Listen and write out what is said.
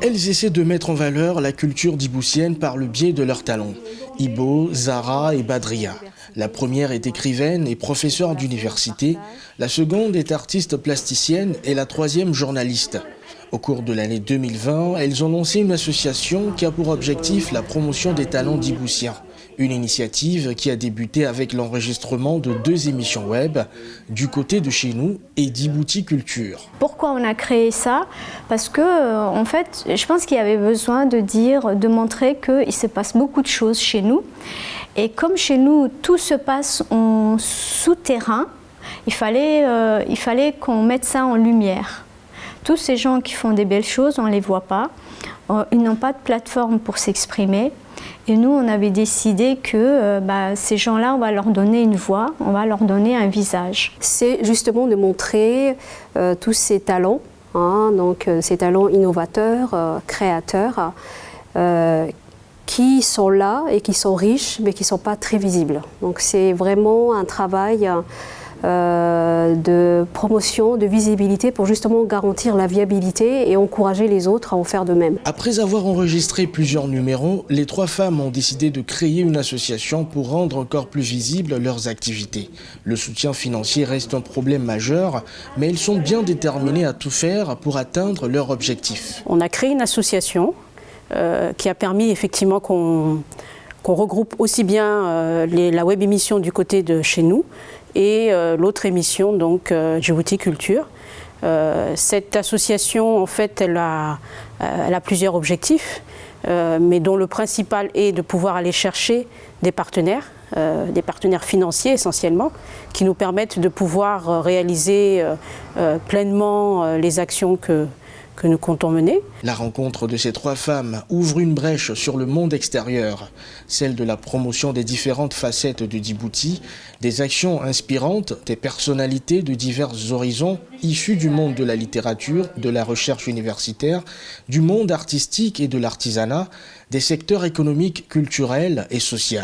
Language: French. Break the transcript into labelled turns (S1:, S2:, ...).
S1: Elles essaient de mettre en valeur la culture djiboutienne par le biais de leurs talents. Ibo, Zara et Badria. La première est écrivaine et professeure d'université, la seconde est artiste plasticienne et la troisième journaliste. Au cours de l'année 2020, elles ont lancé une association qui a pour objectif la promotion des talents djiboutiens. Une initiative qui a débuté avec l'enregistrement de 2 émissions web, Du côté de chez nous et Djibouti Culture.
S2: Pourquoi on a créé ça? Parce que, en fait, je pense qu'il y avait besoin de montrer qu'il se passe beaucoup de choses chez nous. Et comme chez nous, tout se passe en souterrain, il fallait qu'on mette ça en lumière. Tous ces gens qui font des belles choses, on ne les voit pas. Ils n'ont pas de plateforme pour s'exprimer. Et nous, on avait décidé que ces gens-là, on va leur donner une voix, on va leur donner un visage.
S3: C'est justement de montrer tous ces talents, donc ces talents innovateurs, créateurs, qui sont là et qui sont riches, mais qui ne sont pas très visibles. Donc c'est vraiment un travail de promotion, de visibilité pour justement garantir la viabilité et encourager les autres à en faire de même.
S1: Après avoir enregistré plusieurs numéros, les 3 femmes ont décidé de créer une association pour rendre encore plus visibles leurs activités. Le soutien financier reste un problème majeur, mais elles sont bien déterminées à tout faire pour atteindre leur objectif.
S3: On a créé une association qui a permis effectivement qu'on regroupe aussi bien la web émission Du côté de chez nous et l'autre émission, donc Djibouti Culture. Cette association, en fait, elle a plusieurs objectifs, mais dont le principal est de pouvoir aller chercher des partenaires financiers essentiellement, qui nous permettent de pouvoir réaliser pleinement les actions que nous comptons mener.
S1: La rencontre de ces 3 femmes ouvre une brèche sur le monde extérieur, celle de la promotion des différentes facettes de Djibouti, des actions inspirantes, des personnalités de divers horizons issus du monde de la littérature, de la recherche universitaire, du monde artistique et de l'artisanat, des secteurs économiques, culturels et sociaux.